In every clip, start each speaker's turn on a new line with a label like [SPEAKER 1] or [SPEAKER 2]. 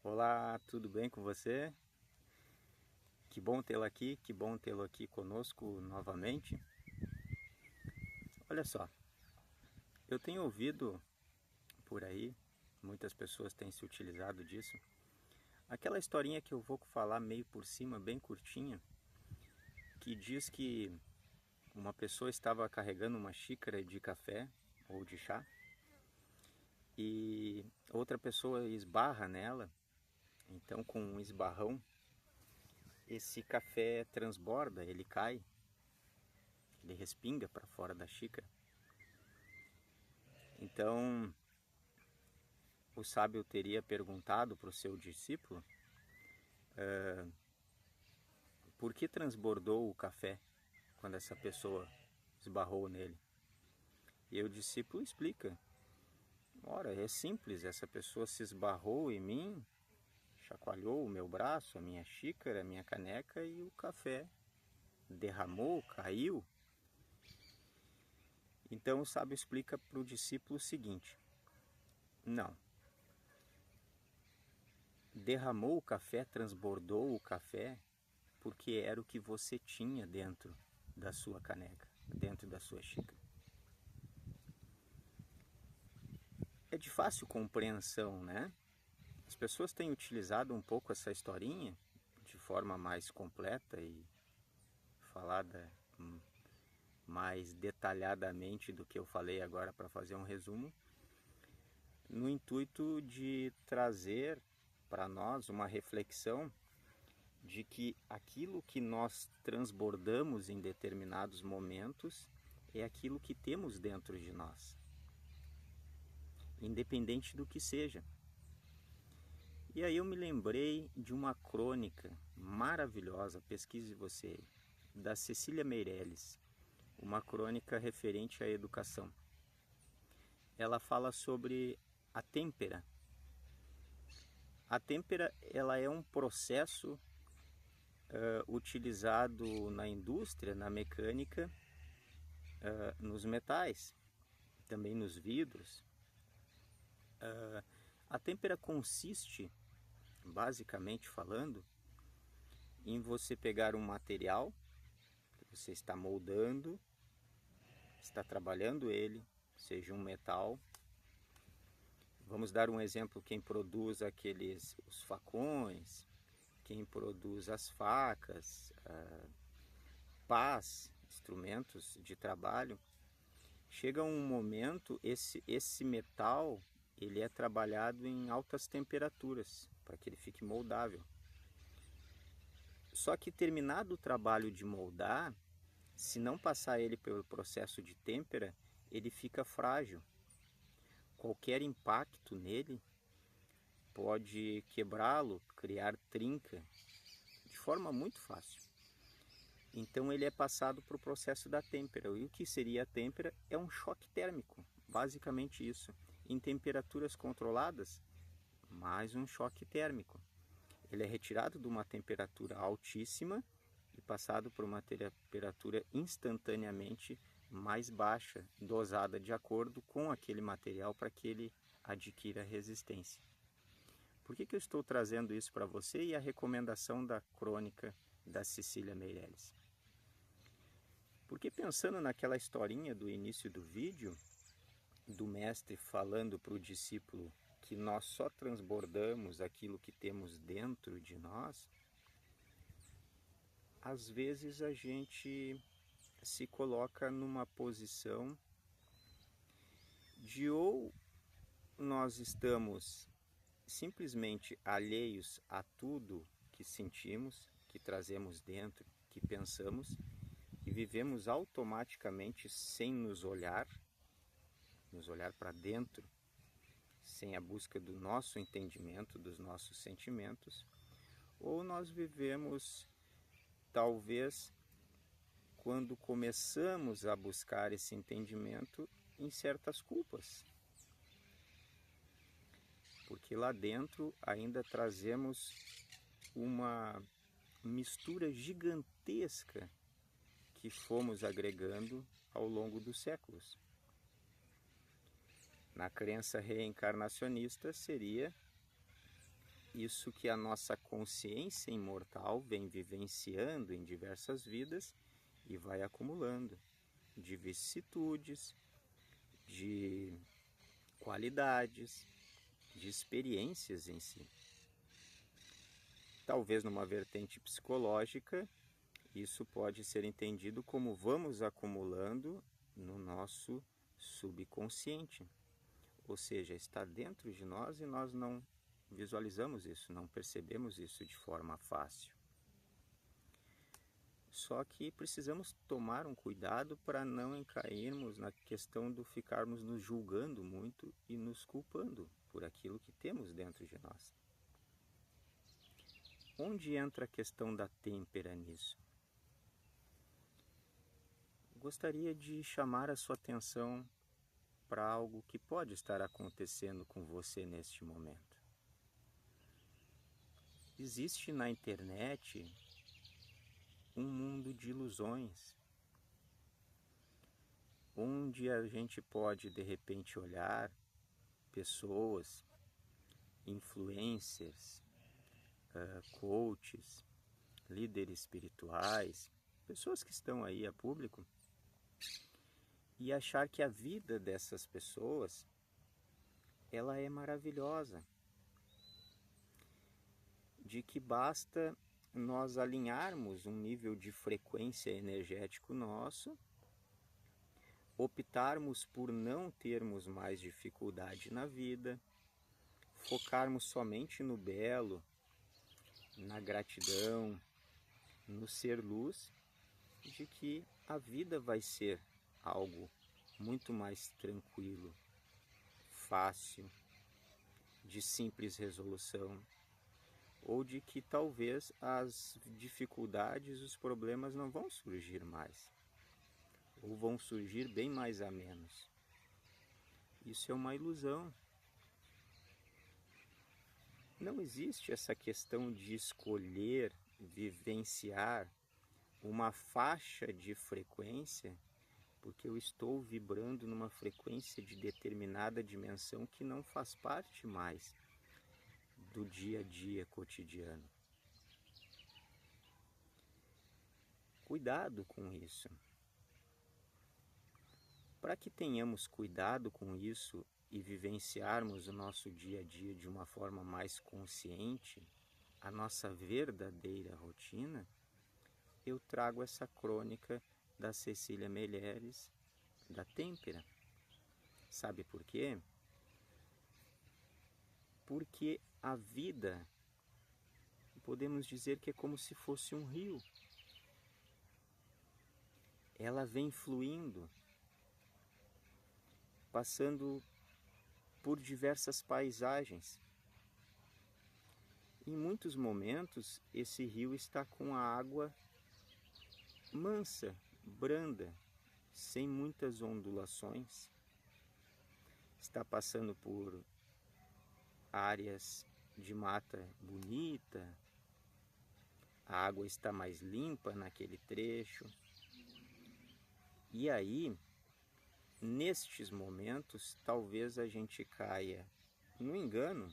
[SPEAKER 1] Olá, tudo bem com você? Que bom tê-lo aqui, que bom tê-lo aqui conosco novamente. Olha só, eu tenho ouvido por aí, muitas pessoas têm se utilizado disso, aquela historinha que eu vou falar meio por cima, bem curtinha, que diz que uma pessoa estava carregando uma xícara de café ou de chá e outra pessoa esbarra nela, então com um esbarrão esse café transborda, ele cai, ele respinga para fora da xícara. Então, o sábio teria perguntado para o seu discípulo por que transbordou o café quando essa pessoa esbarrou nele. E o discípulo explica: ora, é simples, essa pessoa se esbarrou em mim, chacoalhou o meu braço, a minha xícara, a minha caneca e o café derramou, caiu. Então o sábio explica para o discípulo o seguinte: não, derramou o café, transbordou o café, porque era o que você tinha dentro da sua caneca, dentro da sua xícara. É de fácil compreensão, né? As pessoas têm utilizado um pouco essa historinha de forma mais completa e falada mais detalhadamente do que eu falei agora para fazer um resumo, no intuito de trazer para nós uma reflexão de que aquilo que nós transbordamos em determinados momentos é aquilo que temos dentro de nós, independente do que seja. E aí eu me lembrei de uma crônica maravilhosa, pesquise você, da Cecília Meirelles, uma crônica referente à educação. Ela fala sobre a têmpera. A têmpera, ela é um processo utilizado na indústria, na mecânica, nos metais, também nos vidros. A têmpera consiste, basicamente falando, em você pegar um material que você está moldando, está trabalhando ele, seja um metal. Vamos dar um exemplo: quem produz os facões, quem produz as facas, pás, instrumentos de trabalho. Chega um momento, esse metal ele é trabalhado em altas temperaturas para que ele fique moldável. Só que terminado o trabalho de moldar, se não passar ele pelo processo de têmpera, ele fica frágil. Qualquer impacto nele pode quebrá-lo, criar trinca, de forma muito fácil. Então ele é passado para o processo da têmpera. E o que seria a têmpera? É um choque térmico, basicamente isso. Em temperaturas controladas, mais um choque térmico. Ele é retirado de uma temperatura altíssima e passado por uma temperatura instantaneamente mais baixa, dosada de acordo com aquele material para que ele adquira resistência. Por que eu estou trazendo isso para você e a recomendação da crônica da Cecília Meirelles? Porque pensando naquela historinha do início do vídeo, do mestre falando para o discípulo que nós só transbordamos aquilo que temos dentro de nós, às vezes a gente se coloca numa posição de ou nós estamos simplesmente alheios a tudo que sentimos, que trazemos dentro, que pensamos, e vivemos automaticamente sem nos olhar para dentro, sem a busca do nosso entendimento, dos nossos sentimentos, ou nós vivemos, talvez, quando começamos a buscar esse entendimento, em certas culpas, porque lá dentro ainda trazemos uma mistura gigantesca que fomos agregando ao longo dos séculos. Na crença reencarnacionista seria isso que a nossa consciência imortal vem vivenciando em diversas vidas e vai acumulando de vicissitudes, de qualidades, de experiências em si. Talvez numa vertente psicológica, isso pode ser entendido como vamos acumulando no nosso subconsciente. Ou seja, está dentro de nós e nós não visualizamos isso, não percebemos isso de forma fácil. Só que precisamos tomar um cuidado para não cairmos na questão do ficarmos nos julgando muito e nos culpando por aquilo que temos dentro de nós. Onde entra a questão da têmpera nisso? Gostaria de chamar a sua atenção para algo que pode estar acontecendo com você neste momento. Existe na internet um mundo de ilusões, onde a gente pode de repente olhar pessoas, influencers, coaches, líderes espirituais, pessoas que estão aí a público, e achar que a vida dessas pessoas ela é maravilhosa, de que basta nós alinharmos um nível de frequência energético nosso, optarmos por não termos mais dificuldade na vida, focarmos somente no belo, na gratidão, no ser luz, de que a vida vai ser algo muito mais tranquilo, fácil, de simples resolução, ou de que talvez as dificuldades, os problemas não vão surgir mais, ou vão surgir bem mais a menos. Isso é uma ilusão. Não existe essa questão de escolher, vivenciar uma faixa de frequência, porque eu estou vibrando numa frequência de determinada dimensão que não faz parte mais do dia a dia cotidiano. Cuidado com isso. Para que tenhamos cuidado com isso e vivenciarmos o nosso dia a dia de uma forma mais consciente, a nossa verdadeira rotina, eu trago essa crônica da Cecília Meirelles, da têmpera. Sabe por quê? Porque a vida, podemos dizer que é como se fosse um rio. Ela vem fluindo, passando por diversas paisagens. Em muitos momentos, esse rio está com a água mansa, branda, sem muitas ondulações. Está passando por áreas de mata bonita, a água está mais limpa naquele trecho. E aí, nestes momentos, talvez a gente caia no engano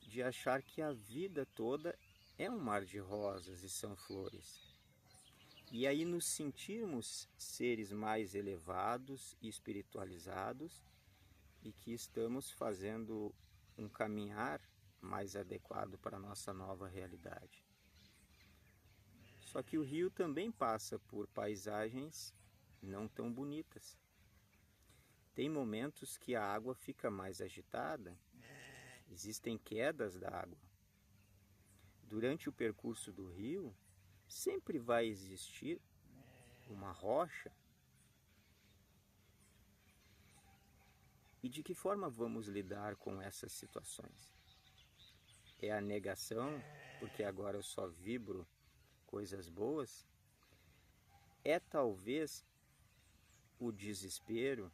[SPEAKER 1] de achar que a vida toda é um mar de rosas e são flores. E aí nos sentirmos seres mais elevados e espiritualizados e que estamos fazendo um caminhar mais adequado para a nossa nova realidade. Só que o rio também passa por paisagens não tão bonitas. Tem momentos que a água fica mais agitada, existem quedas da água. Durante o percurso do rio, sempre vai existir uma rocha. E de que forma vamos lidar com essas situações? É a negação, porque agora eu só vibro coisas boas? É talvez o desespero,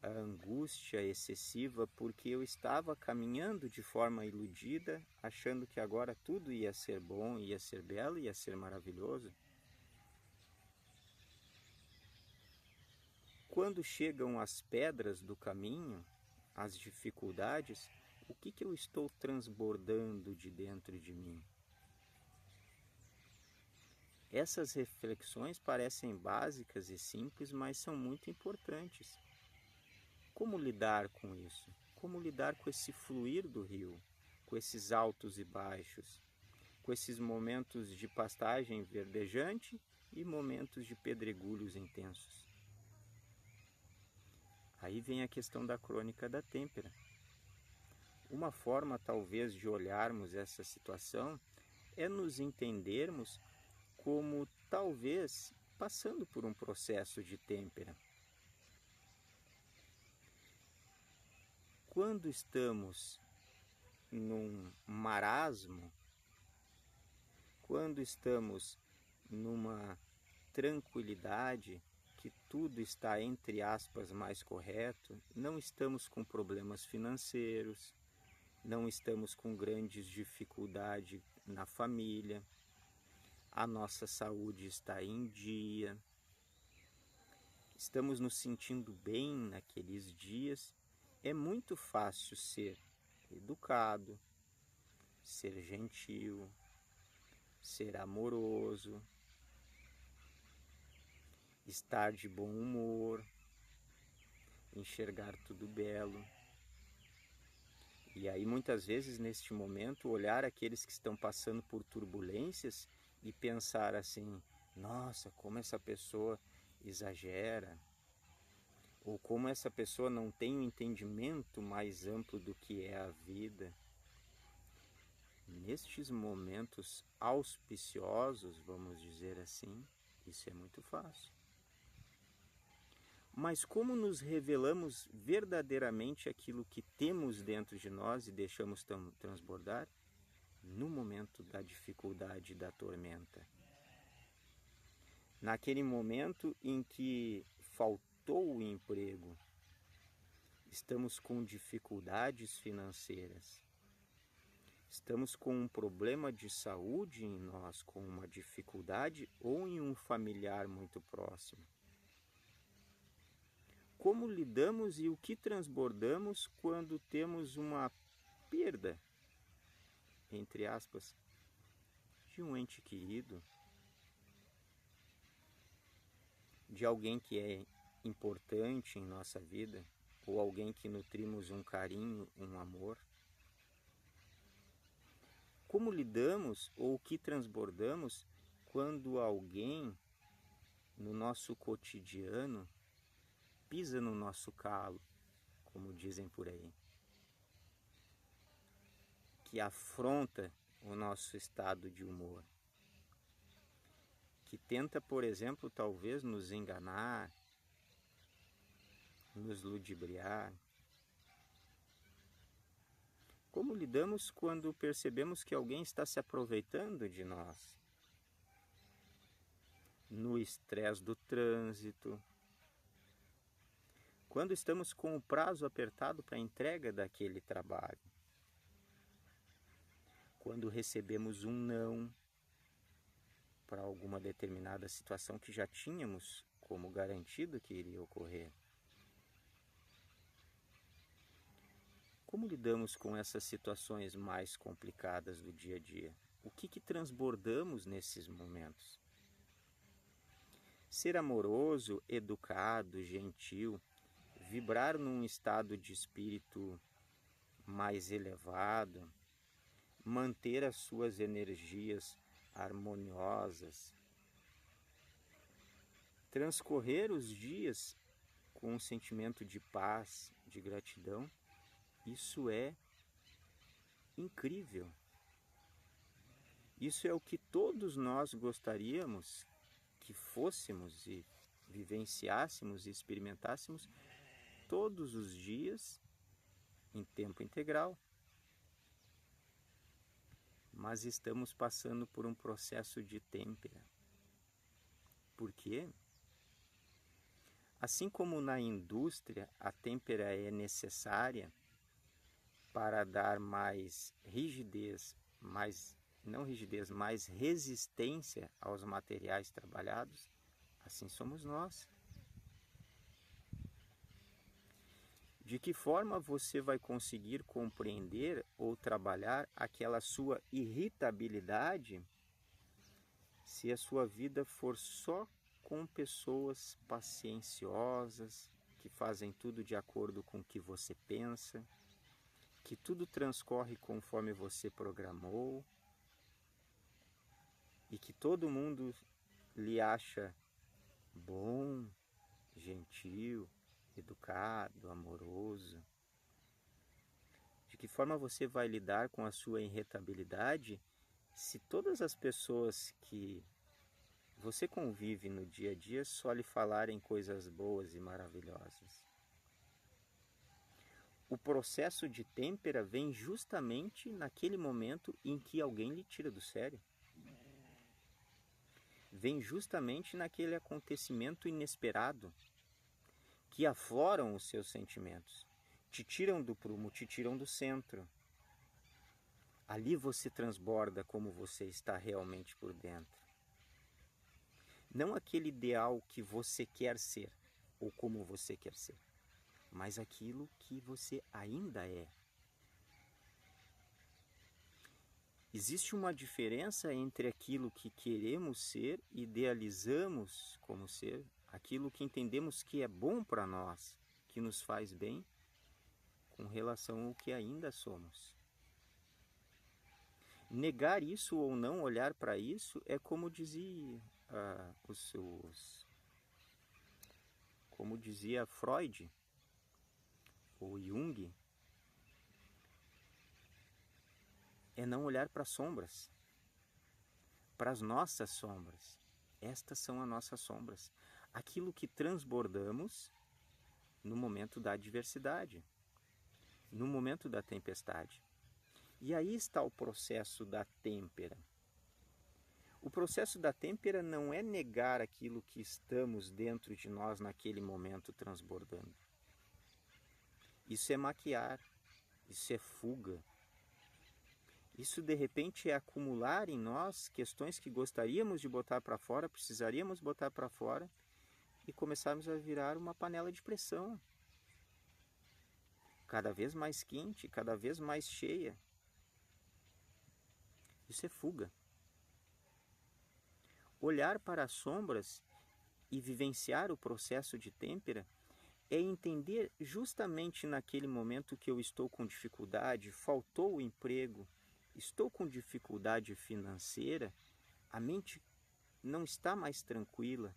[SPEAKER 1] a angústia excessiva porque eu estava caminhando de forma iludida, achando que agora tudo ia ser bom, ia ser belo, ia ser maravilhoso? Quando chegam as pedras do caminho, as dificuldades, O que eu estou transbordando de dentro de mim? Essas reflexões parecem básicas e simples, mas são muito importantes. Como lidar com isso? Como lidar com esse fluir do rio, com esses altos e baixos, com esses momentos de pastagem verdejante e momentos de pedregulhos intensos? Aí vem a questão da crônica da têmpera. Uma forma, talvez, de olharmos essa situação é nos entendermos como, talvez, passando por um processo de têmpera. Quando estamos num marasmo, quando estamos numa tranquilidade, que tudo está, entre aspas, mais correto, não estamos com problemas financeiros, não estamos com grandes dificuldades na família, a nossa saúde está em dia, estamos nos sentindo bem naqueles dias, é muito fácil ser educado, ser gentil, ser amoroso, estar de bom humor, enxergar tudo belo. E aí muitas vezes neste momento olhar aqueles que estão passando por turbulências e pensar assim, nossa, como essa pessoa exagera, ou como essa pessoa não tem um entendimento mais amplo do que é a vida. Nestes momentos auspiciosos, vamos dizer assim, isso é muito fácil. Mas como nos revelamos verdadeiramente aquilo que temos dentro de nós e deixamos transbordar? No momento da dificuldade e da tormenta. Naquele momento em que faltou o emprego, estamos com dificuldades financeiras, estamos com um problema de saúde em nós, com uma dificuldade ou em um familiar muito próximo. Como lidamos e o que transbordamos quando temos uma perda, entre aspas, de um ente querido, de alguém que é importante em nossa vida, ou alguém que nutrimos um carinho, um amor? Como lidamos ou o que transbordamos quando alguém no nosso cotidiano pisa no nosso calo, como dizem por aí, que afronta o nosso estado de humor, que tenta, por exemplo, talvez nos enganar, nos ludibriar? Como lidamos quando percebemos que alguém está se aproveitando de nós? No estresse do trânsito, quando estamos com o prazo apertado para a entrega daquele trabalho, quando recebemos um não para alguma determinada situação que já tínhamos como garantido que iria ocorrer. Como lidamos com essas situações mais complicadas do dia a dia? O que transbordamos nesses momentos? Ser amoroso, educado, gentil, vibrar num estado de espírito mais elevado, manter as suas energias harmoniosas, transcorrer os dias com um sentimento de paz, de gratidão, isso é incrível. Isso é o que todos nós gostaríamos que fôssemos e vivenciássemos e experimentássemos todos os dias em tempo integral. Mas estamos passando por um processo de têmpera. Por quê? Assim como na indústria a têmpera é necessária para dar mais rigidez, mais resistência aos materiais trabalhados, assim somos nós. De que forma você vai conseguir compreender ou trabalhar aquela sua irritabilidade se a sua vida for só com pessoas pacienciosas, que fazem tudo de acordo com o que você pensa, que tudo transcorre conforme você programou e que todo mundo lhe acha bom, gentil, educado, amoroso? De que forma você vai lidar com a sua irritabilidade se todas as pessoas que você convive no dia a dia só lhe falarem coisas boas e maravilhosas? O processo de têmpera vem justamente naquele momento em que alguém lhe tira do sério. Vem justamente naquele acontecimento inesperado que afloram os seus sentimentos, te tiram do prumo, te tiram do centro. Ali você transborda como você está realmente por dentro. Não aquele ideal que você quer ser ou como você quer ser, mas aquilo que você ainda é. Existe uma diferença entre aquilo que queremos ser, idealizamos como ser, aquilo que entendemos que é bom para nós, que nos faz bem, com relação ao que ainda somos. Negar isso ou não olhar para isso é como dizia Freud ou Jung, é não olhar para as sombras, para as nossas sombras. Estas são as nossas sombras, aquilo que transbordamos no momento da adversidade, no momento da tempestade. E aí está o processo da têmpera. O processo da têmpera não é negar aquilo que estamos dentro de nós naquele momento transbordando. Isso é maquiar, isso é fuga. Isso de repente é acumular em nós questões que gostaríamos de botar para fora, precisaríamos botar para fora e começarmos a virar uma panela de pressão. Cada vez mais quente, cada vez mais cheia. Isso é fuga. Olhar para as sombras e vivenciar o processo de têmpera é entender justamente naquele momento que eu estou com dificuldade, faltou o emprego, estou com dificuldade financeira, a mente não está mais tranquila.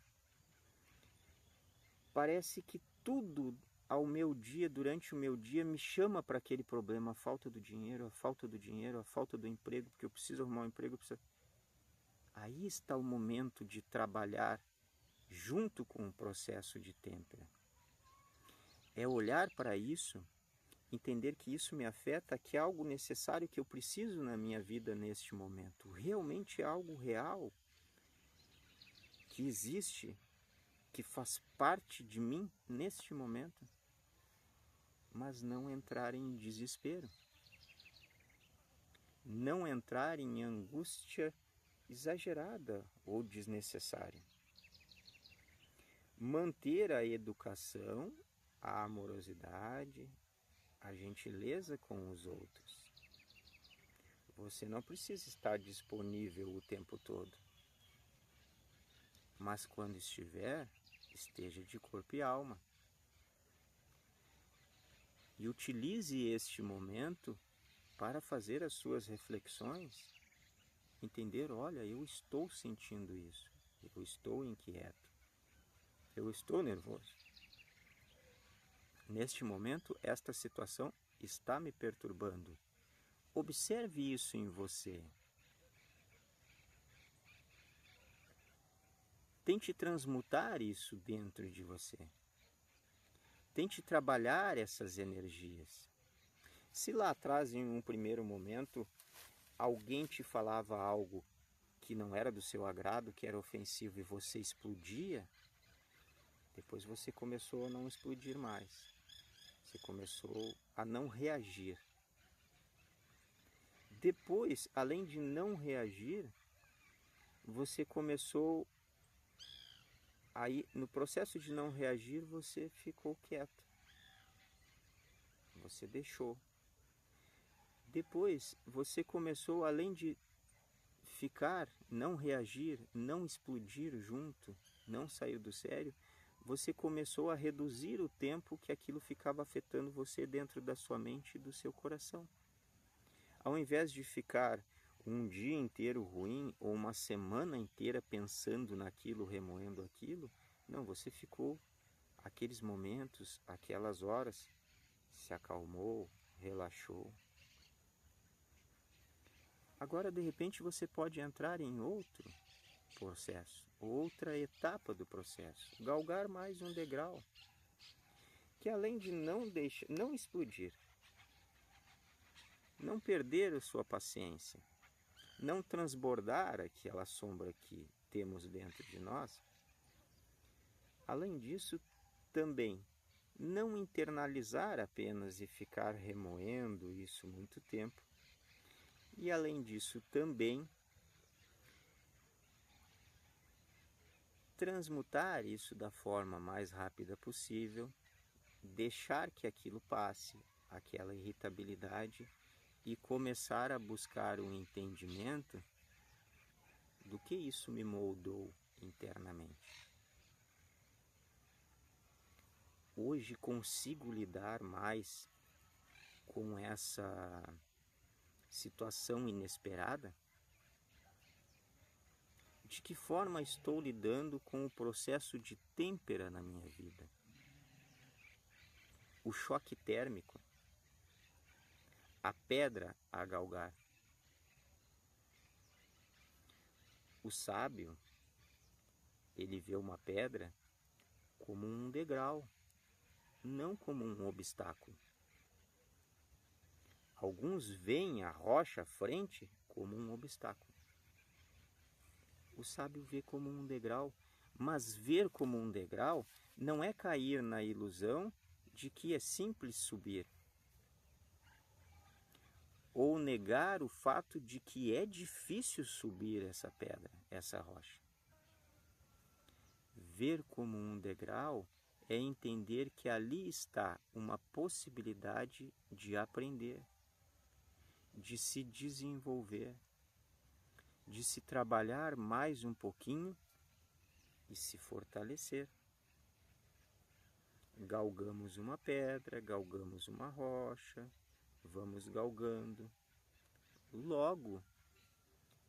[SPEAKER 1] Parece que tudo ao meu dia, durante o meu dia, me chama para aquele problema, a falta do dinheiro, a falta do dinheiro, a falta do emprego, porque eu preciso arrumar um emprego. Aí está o momento de trabalhar junto com o processo de têmpera. É olhar para isso, entender que isso me afeta, que é algo necessário que eu preciso na minha vida neste momento. Realmente é algo real, que existe, que faz parte de mim neste momento. Mas não entrar em desespero. Não entrar em angústia exagerada ou desnecessária. Manter a educação, a amorosidade, a gentileza com os outros. Você não precisa estar disponível o tempo todo. Mas quando estiver, esteja de corpo e alma. E utilize este momento para fazer as suas reflexões, entender, olha, eu estou sentindo isso, eu estou inquieto, eu estou nervoso. Neste momento, esta situação está me perturbando. Observe isso em você. Tente transmutar isso dentro de você. Tente trabalhar essas energias. Se lá atrás, em um primeiro momento, alguém te falava algo que não era do seu agrado, que era ofensivo e você explodia, depois você começou a não explodir mais. Você começou a não reagir. Depois, além de não reagir, você começou aí, no processo de não reagir, você ficou quieto. você deixou. Depois você começou, além de ficar, não reagir, não explodir junto, não sair do sério, você começou a reduzir o tempo que aquilo ficava afetando você dentro da sua mente e do seu coração. Ao invés de ficar um dia inteiro ruim ou uma semana inteira pensando naquilo, remoendo aquilo, não, você ficou aqueles momentos, aquelas horas, se acalmou, relaxou. Agora, de repente, você pode entrar em outro processo, outra etapa do processo, galgar mais um degrau, que além de não explodir, não perder a sua paciência, não transbordar aquela sombra que temos dentro de nós, além disso, também não internalizar apenas e ficar remoendo isso muito tempo, e além disso também transmutar isso da forma mais rápida possível, deixar que aquilo passe, aquela irritabilidade, e começar a buscar um entendimento do que isso me moldou internamente. Hoje consigo lidar mais com essa situação inesperada? De que forma estou lidando com o processo de têmpera na minha vida? O choque térmico, a pedra a galgar. O sábio, ele vê uma pedra como um degrau, não como um obstáculo. Alguns veem a rocha à frente como um obstáculo. O sábio vê como um degrau, mas ver como um degrau não é cair na ilusão de que é simples subir, ou negar o fato de que é difícil subir essa pedra, essa rocha. Ver como um degrau é entender que ali está uma possibilidade de aprender, de se desenvolver, de se trabalhar mais um pouquinho e se fortalecer. Galgamos uma pedra, galgamos uma rocha, vamos galgando. Logo,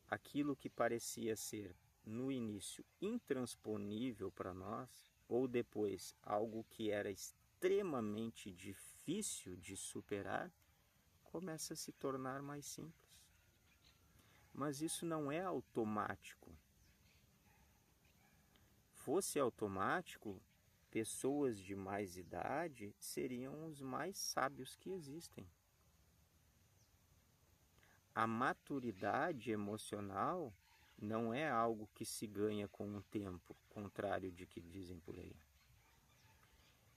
[SPEAKER 1] aquilo que parecia ser no início intransponível para nós, ou depois algo que era extremamente difícil de superar, começa a se tornar mais simples. Mas isso não é automático. Fosse automático, pessoas de mais idade seriam os mais sábios que existem. A maturidade emocional não é algo que se ganha com o tempo, contrário de que dizem por aí.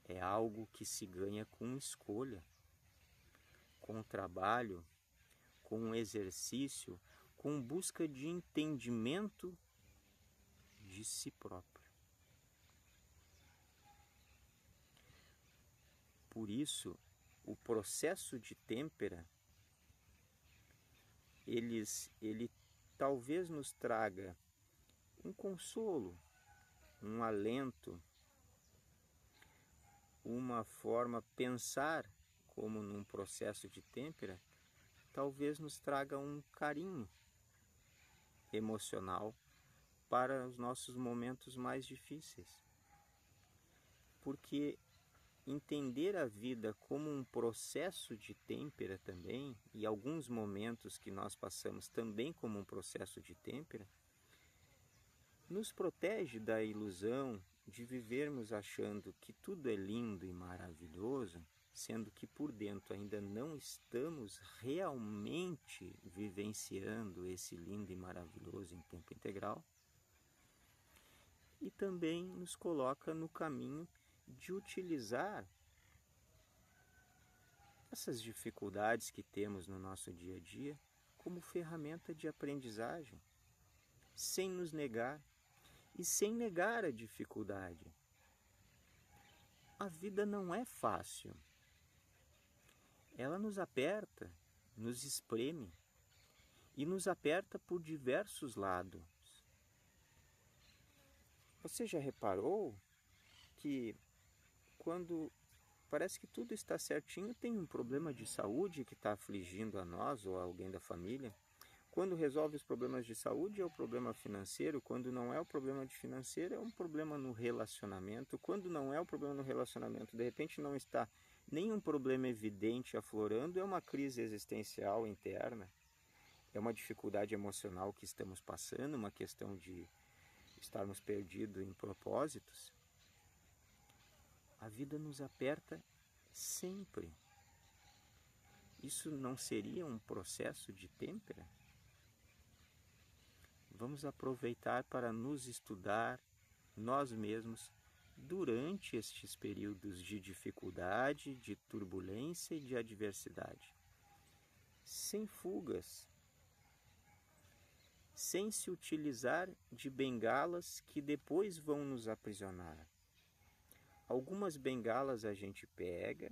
[SPEAKER 1] É algo que se ganha com escolha, com trabalho, com exercício, com busca de entendimento de si próprio. Por isso, o processo de têmpera, ele talvez nos traga um consolo, um alento, uma forma pensar como num processo de têmpera, talvez nos traga um carinho emocional para os nossos momentos mais difíceis. Porque entender a vida como um processo de têmpera também, e alguns momentos que nós passamos também como um processo de têmpera, nos protege da ilusão de vivermos achando que tudo é lindo e maravilhoso, sendo que por dentro ainda não estamos realmente vivenciando esse lindo e maravilhoso em tempo integral. E também nos coloca no caminho de utilizar essas dificuldades que temos no nosso dia a dia como ferramenta de aprendizagem, sem nos negar e sem negar a dificuldade. A vida não é fácil. ela nos aperta, nos espreme e nos aperta por diversos lados. Você já reparou que quando parece que tudo está certinho, tem um problema de saúde que está afligindo a nós ou a alguém da família? Quando resolve os problemas de saúde é o problema financeiro, quando não é o problema de financeiro é um problema no relacionamento, quando não é o problema no relacionamento, de repente não está nenhum problema evidente aflorando, é uma crise existencial interna, é uma dificuldade emocional que estamos passando, uma questão de estarmos perdidos em propósitos. A vida nos aperta sempre. Isso não seria um processo de têmpera? Vamos aproveitar para nos estudar nós mesmos durante estes períodos de dificuldade, de turbulência e de adversidade. Sem fugas, sem se utilizar de bengalas que depois vão nos aprisionar. Algumas bengalas a gente pega,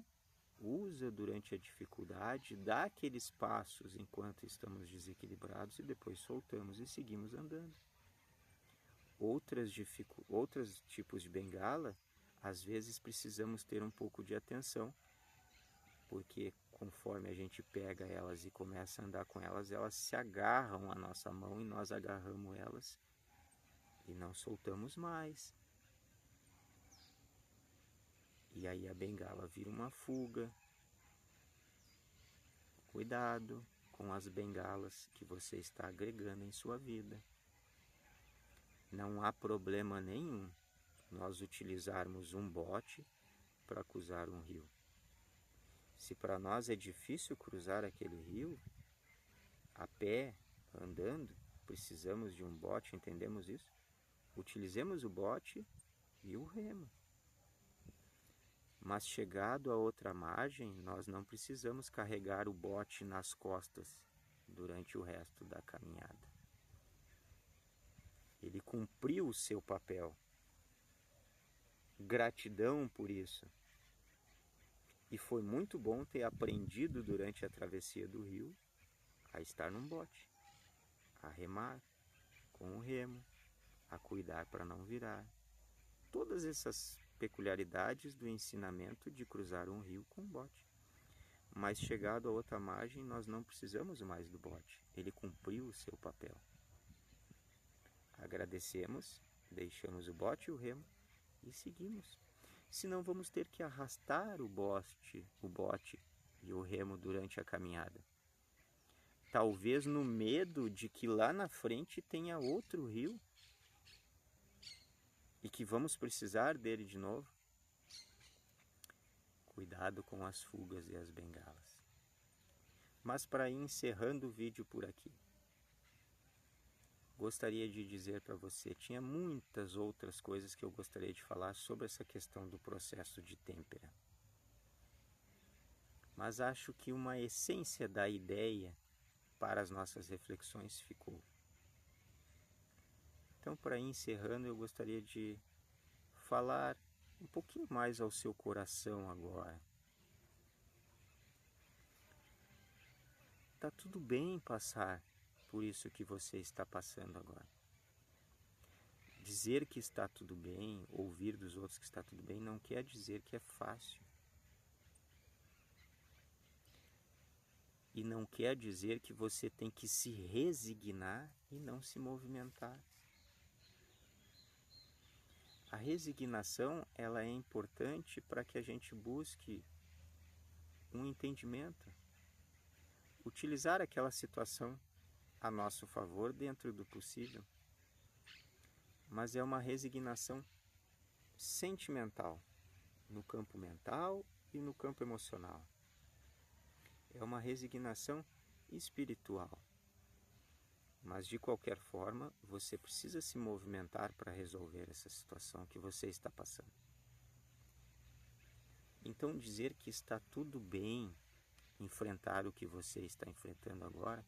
[SPEAKER 1] usa durante a dificuldade, dá aqueles passos enquanto estamos desequilibrados e depois soltamos e seguimos andando. Outros tipos de bengala, às vezes precisamos ter um pouco de atenção, porque conforme a gente pega elas e começa a andar com elas, elas se agarram à nossa mão e nós agarramos elas e não soltamos mais. E aí a bengala vira uma fuga. Cuidado com as bengalas que você está agregando em sua vida. Não há problema nenhum nós utilizarmos um bote para cruzar um rio. Se para nós é difícil cruzar aquele rio, a pé, andando, precisamos de um bote, entendemos isso? Utilizemos o bote e o remo. Mas chegado a outra margem, nós não precisamos carregar o bote nas costas durante o resto da caminhada. Ele cumpriu o seu papel. Gratidão por isso. E foi muito bom ter aprendido durante a travessia do rio a estar num bote, a remar com o remo, a cuidar para não virar. Todas essas peculiaridades do ensinamento de cruzar um rio com bote. Mas chegado a outra margem, nós não precisamos mais do bote. Ele cumpriu o seu papel. Agradecemos, deixamos o bote e o remo e seguimos. Senão vamos ter que arrastar o bote e o remo durante a caminhada. Talvez no medo de que lá na frente tenha outro rio e que vamos precisar dele de novo. Cuidado com as fugas e as bengalas. Mas para ir encerrando o vídeo por aqui, gostaria de dizer para você, tinha muitas outras coisas que eu gostaria de falar sobre essa questão do processo de têmpera. Mas acho que uma essência da ideia para as nossas reflexões ficou. Então, para ir encerrando, eu gostaria de falar um pouquinho mais ao seu coração agora. Tá tudo bem passar por isso que você está passando agora. Dizer que está tudo bem, ouvir dos outros que está tudo bem, não quer dizer que é fácil. E não quer dizer que você tem que se resignar e não se movimentar. A resignação, ela é importante para que a gente busque um entendimento. Utilizar aquela situação a nosso favor dentro do possível. Mas é uma resignação sentimental, no campo mental e no campo emocional. É uma resignação espiritual. Mas de qualquer forma, você precisa se movimentar para resolver essa situação que você está passando. Então dizer que está tudo bem enfrentar o que você está enfrentando agora,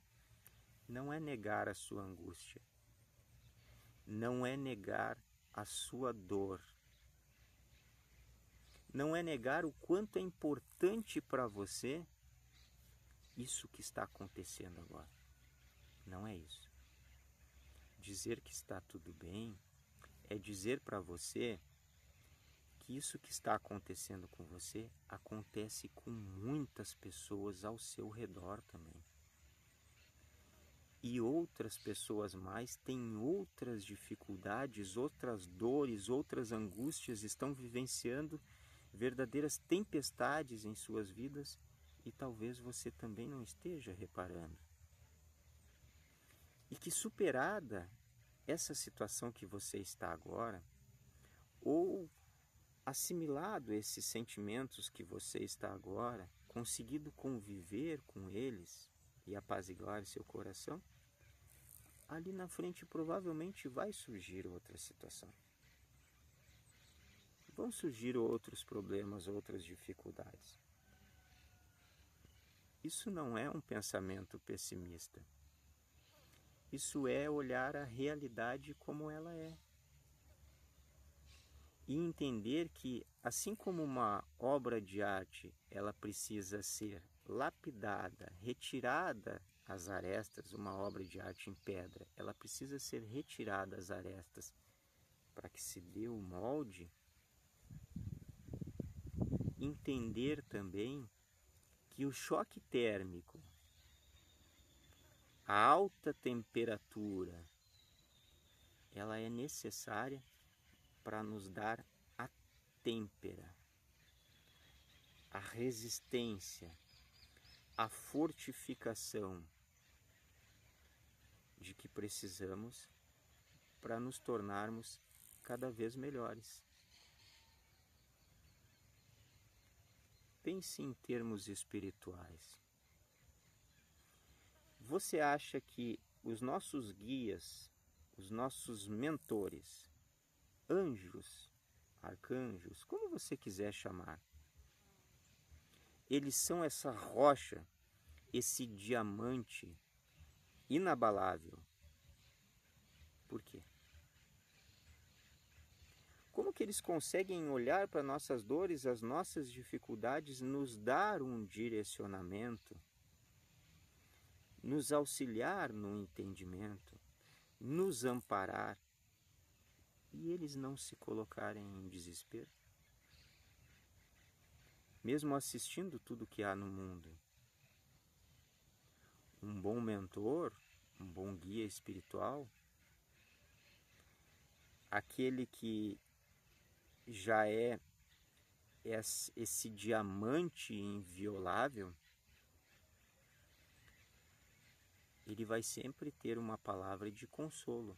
[SPEAKER 1] não é negar a sua angústia, não é negar a sua dor, não é negar o quanto é importante para você isso que está acontecendo agora. Não é isso. Dizer que está tudo bem é dizer para você que isso que está acontecendo com você acontece com muitas pessoas ao seu redor também. E outras pessoas mais têm outras dificuldades, outras dores, outras angústias, estão vivenciando verdadeiras tempestades em suas vidas e talvez você também não esteja reparando. E que superada essa situação que você está agora, ou assimilado esses sentimentos que você está agora, conseguido conviver com eles e apaziguar seu coração, ali na frente provavelmente vai surgir outra situação. Vão surgir outros problemas, outras dificuldades. Isso não é um pensamento pessimista. Isso é olhar a realidade como ela é. E entender que, assim como uma obra de arte, ela precisa ser lapidada, retirada as arestas, uma obra de arte em pedra, ela precisa ser retirada as arestas para que se dê o molde. Entender também que o choque térmico, a alta temperatura, ela é necessária para nos dar a têmpera, a resistência, a fortificação de que precisamos para nos tornarmos cada vez melhores. Pense em termos espirituais. Você acha que os nossos guias, os nossos mentores, anjos, arcanjos, como você quiser chamar, eles são essa rocha, esse diamante inabalável? Por quê? Como que eles conseguem olhar para nossas dores, as nossas dificuldades, nos dar um direcionamento, nos auxiliar no entendimento, nos amparar, e eles não se colocarem em desespero? Mesmo assistindo tudo que há no mundo, um bom mentor, um bom guia espiritual, aquele que já é esse diamante inviolável, ele vai sempre ter uma palavra de consolo,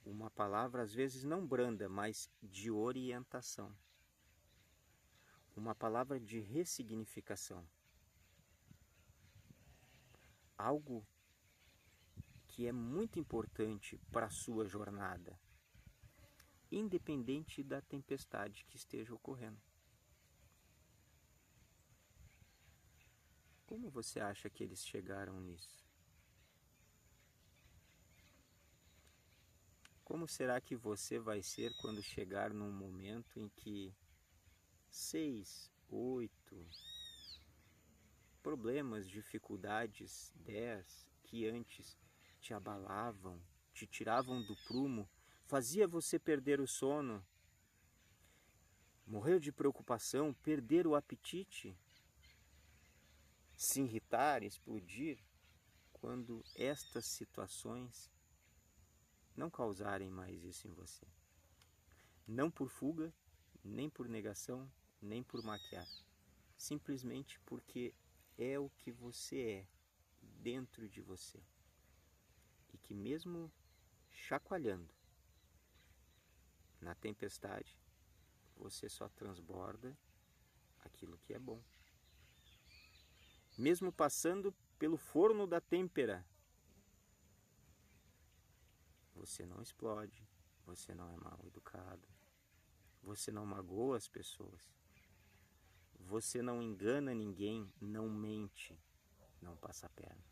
[SPEAKER 1] uma palavra às vezes não branda, mas de orientação, uma palavra de ressignificação, algo que é muito importante para a sua jornada, independente da tempestade que esteja ocorrendo. Como você acha que eles chegaram nisso? Como será que você vai ser quando chegar num momento em que 6, 8 problemas, dificuldades, 10 que antes te abalavam, te tiravam do prumo, fazia você perder o sono, morrer de preocupação, perder o apetite, se irritar, explodir, quando estas situações não causarem mais isso em você? Não por fuga, nem por negação, nem por maquiar. Simplesmente porque é o que você é dentro de você. E que mesmo chacoalhando na tempestade, você só transborda aquilo que é bom. Mesmo passando pelo forno da têmpera, você não explode, você não é mal educado, você não magoa as pessoas, você não engana ninguém, não mente, não passa a perna.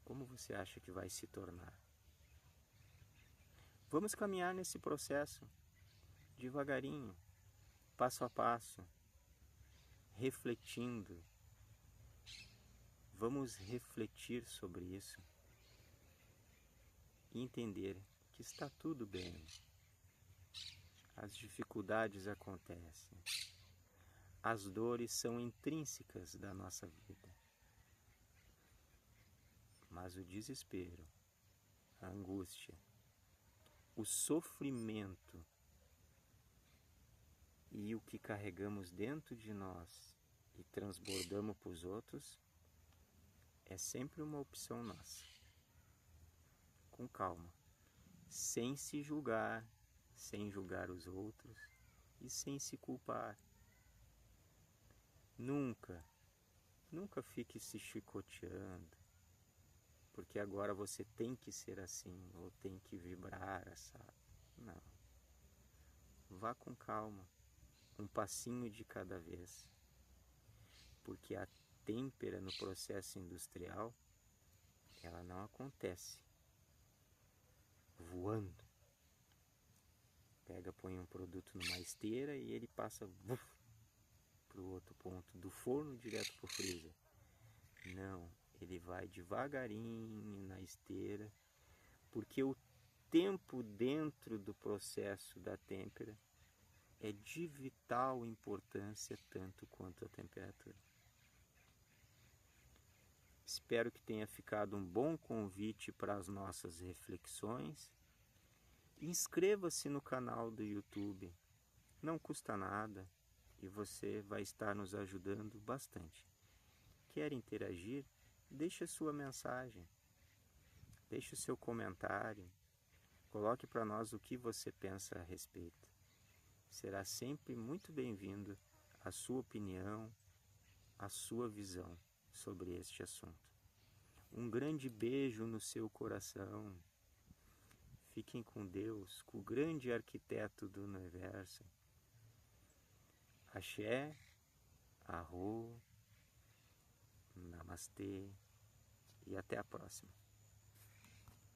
[SPEAKER 1] Como você acha que vai se tornar? Vamos caminhar nesse processo, devagarinho, passo a passo, refletindo, Vamos refletir sobre isso e entender que está tudo bem. As dificuldades acontecem. As dores são intrínsecas da nossa vida. Mas o desespero, a angústia, o sofrimento e o que carregamos dentro de nós e transbordamos para os outros é sempre uma opção nossa. Com calma, sem se julgar, sem julgar os outros e sem se culpar. Nunca fique se chicoteando, porque agora você tem que ser assim, ou tem que vibrar, sabe? Não. Vá com calma, um passinho de cada vez, porque a têmpera no processo industrial, ela não acontece voando. Pega, põe um produto numa esteira e ele passa para o outro ponto, do forno direto para o freezer. Não, ele vai devagarinho na esteira, porque o tempo dentro do processo da têmpera é de vital importância tanto quanto a temperatura. Espero que tenha ficado um bom convite para as nossas reflexões. Inscreva-se no canal do YouTube, não custa nada e você vai estar nos ajudando bastante. Quer interagir? Deixe a sua mensagem, deixe o seu comentário, coloque para nós o que você pensa a respeito. Será sempre muito bem-vindo a sua opinião, a sua visão sobre este assunto. Um grande beijo no seu coração. Fiquem com Deus, com o grande arquiteto do universo. Axé, Arro, Namastê e até a próxima.